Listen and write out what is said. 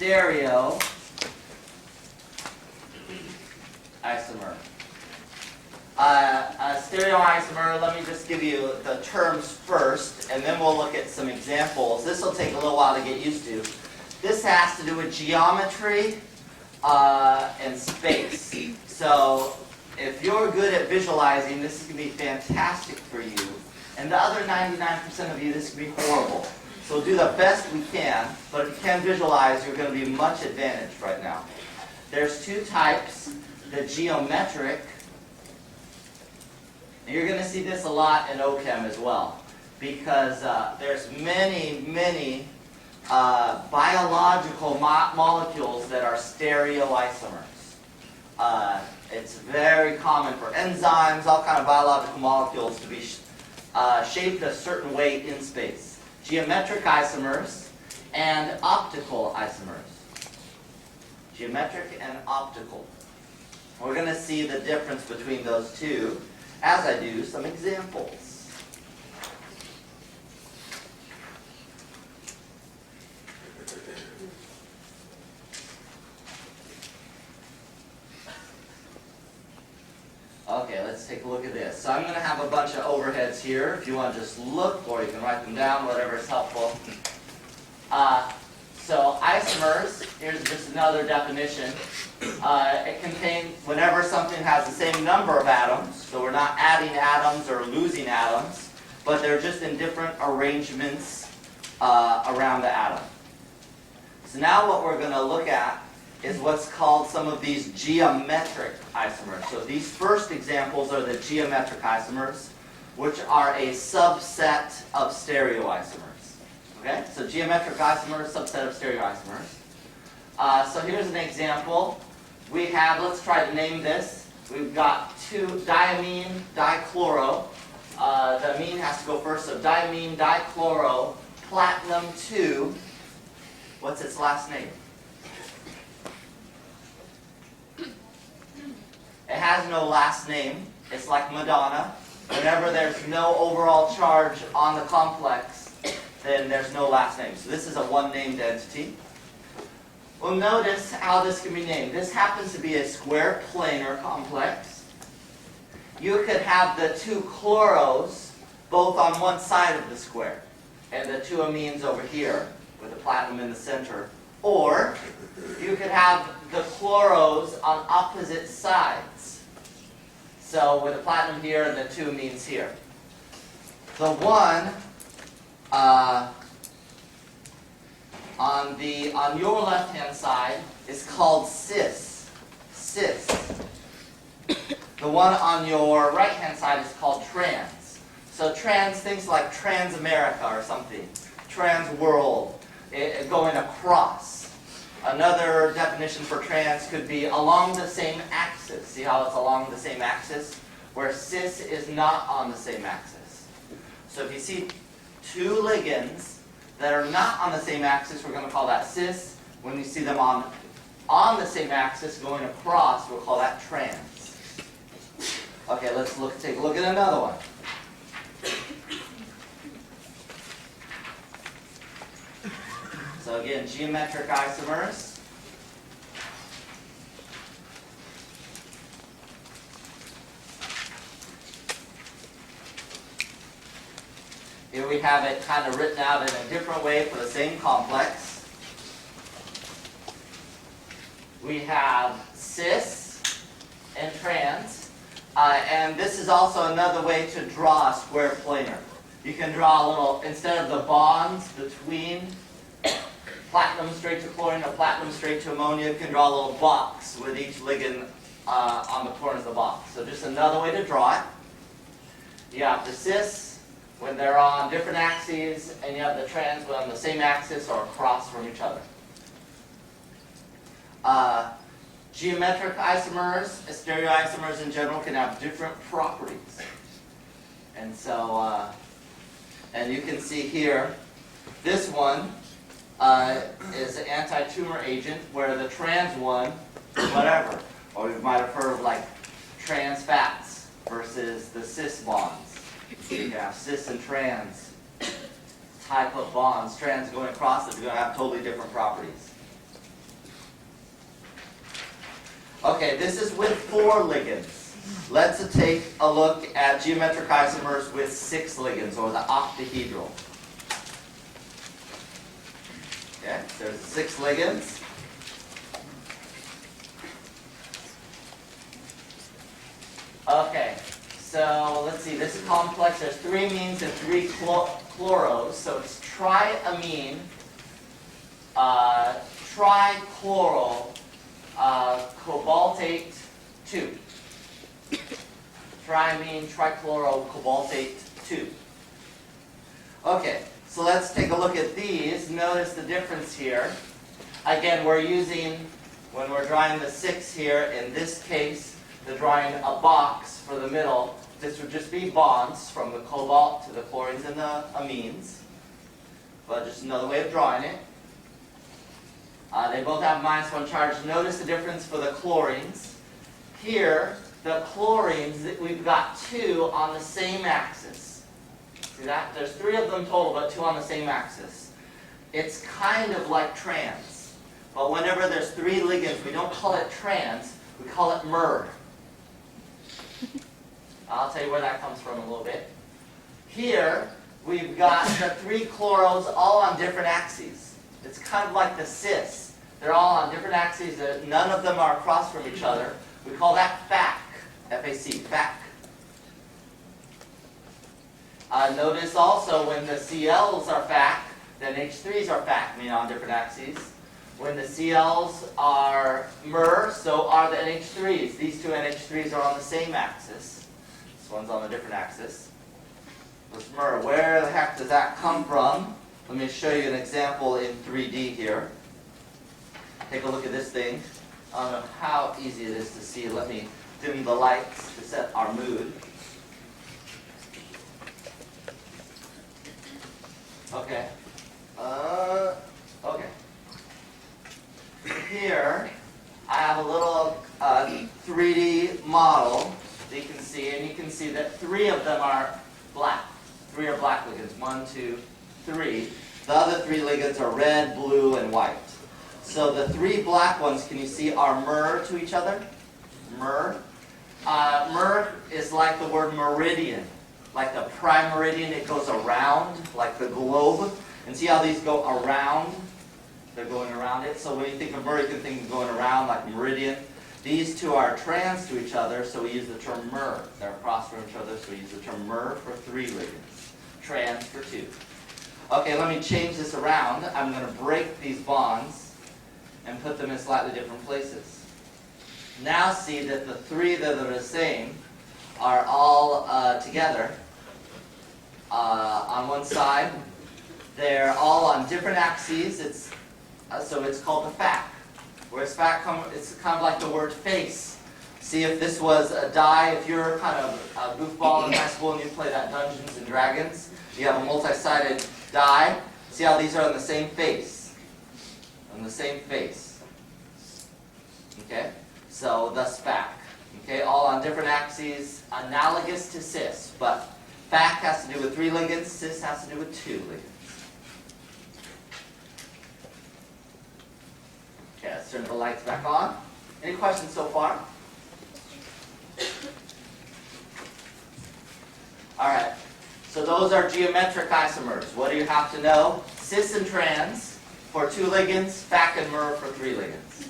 stereo isomer. A stereoisomer, let me just give you the terms first, and then we'll look at some examples. This will take a little while to get used to. This has to do with geometry and space. So if you're good at visualizing, this is going to be fantastic for you. And the other 99% of you, this can be horrible. So we'll do the best we can, but if you can visualize, you're going to be much advantaged right now. There's two types, the geometric. And you're going to see this a lot in OChem as well, because there's many biological molecules that are stereoisomers. It's very common for enzymes, all kind of biological molecules to be shaped a certain way in space. Geometric isomers and optical isomers. Geometric and optical. We're going to see the difference between those two as I do some examples. Okay, let's take a look at this. So I'm going to have a bunch of overheads here. If you want to just look, or you can write them down, whatever is helpful. So isomers, here's just another definition. It contains, whenever something has the same number of atoms, so we're not adding atoms or losing atoms, but they're just in different arrangements around the atom. So now what we're going to look at is what's called some of these geometric isomers. So these first examples are the geometric isomers, which are a subset of stereoisomers. Okay, so geometric isomers, subset of stereoisomers. So here's an example. We have, let's try to name this. We've got diamine, dichloro. The amine has to go first. So diamine, dichloro, platinum 2. What's its last name? It has no last name. It's like Madonna. Whenever there's no overall charge on the complex, then there's no last name. So this is a one-named entity. Well, notice how this can be named. This happens to be a square planar complex. You could have the two chloros both on one side of the square, and the two amines over here with the platinum in the center. Or you could have the chloros on opposite sides. So with the platinum here and the two amines here. The one on your left-hand side is called cis. Cis. The one on your right-hand side is called trans. So trans, things like Trans-America or something. Trans-world, going across. Another definition for trans could be along the same axis. See how it's along the same axis? Where cis is not on the same axis. So if you see two ligands that are not on the same axis, we're going to call that cis. When we see them on the same axis going across, we'll call that trans. Okay, let's take a look at another one. So again, geometric isomers. Here we have it kind of written out in a different way for the same complex. We have cis and trans. And this is also another way to draw a square planar. You can draw a little, instead of the bonds between platinum straight to chlorine or platinum straight to ammonia, you can draw a little box with each ligand on the corners of the box. So just another way to draw it. You have the cis when they're on different axes, and you have the trans when on the same axis or across from each other. Geometric isomers, stereoisomers in general, can have different properties. And so, and you can see here, this one is an anti-tumor agent, where the trans one, whatever, or you might have heard of like trans fats versus the cis bonds. So you have cis and trans type of bonds. Trans going across it, they're going to have totally different properties. Okay, this is with 4 ligands. Let's take a look at geometric isomers with 6 ligands, or the octahedral. Okay, there's 6 ligands. Okay, so let's see, this is complex. There's 3 amines and 3 chloros, so it's triamine, trichloral, cobaltate 2. Triamine, trichloro, cobaltate 2. Okay, so let's take a look at these. Notice the difference here. Again, we're using, when we're drawing the 6 here, in this case, they're drawing a box for the middle. This would just be bonds from the cobalt to the chlorines and the amines. But just another way of drawing it. They both have -1 charge. Notice the difference for the chlorines. Here, the chlorines, we've got 2 on the same axis. See that? There's 3 of them total, but 2 on the same axis. It's kind of like trans. But whenever there's 3 ligands, we don't call it trans, we call it mer. I'll tell you where that comes from in a little bit. Here, we've got the 3 chloros all on different axes. It's kind of like the cis. They're all on different axes. None of them are across from each other. We call that FAC. F-A-C, FAC. Notice also when the CLs are FAC, then H3s are FAC, meaning on different axes. When the CLs are MER, so are the NH3s. These 2 NH3s are on the same axis. This one's on a different axis. This MER, where the heck does that come from? Let me show you an example in 3D here. Take a look at this thing. I don't know how easy it is to see. Let me dim the lights to set our mood. Okay. Okay. Here, I have a little 3D model that you can see, and you can see that 3 of them are black. 3 are black ligands. 1, 2, 3. The other 3 ligands are red, blue, and white. So the 3 black ones, can you see, are mer to each other? Mer. Mer is like the word meridian. Like the prime meridian, it goes around, like the globe. And see how these go around? They're going around it. So when you think of mer, you can think of going around like meridian. These 2 are trans to each other, so we use the term mer. They're across from each other, so we use the term mer for 3 ligands. Trans for 2. Okay, let me change this around. I'm going to break these bonds and put them in slightly different places. Now see that the 3 that are the same are all together on one side. They're all on different axes, so it's called the FAC. Whereas FAC, it's kind of like the word face. See, if this was a die, if you're kind of a goofball in high school and you play that Dungeons and Dragons, you have a multi-sided die. See how these are on the same face? On the same face. Okay? So thus FAC. Okay, all on different axes, analogous to cis, but FAC has to do with 3 ligands, cis has to do with 2 ligands. Okay, let's turn the lights back on. Any questions so far? All right, so those are geometric isomers. What do you have to know? Cis and trans for 2 ligands, FAC and MER for 3 ligands.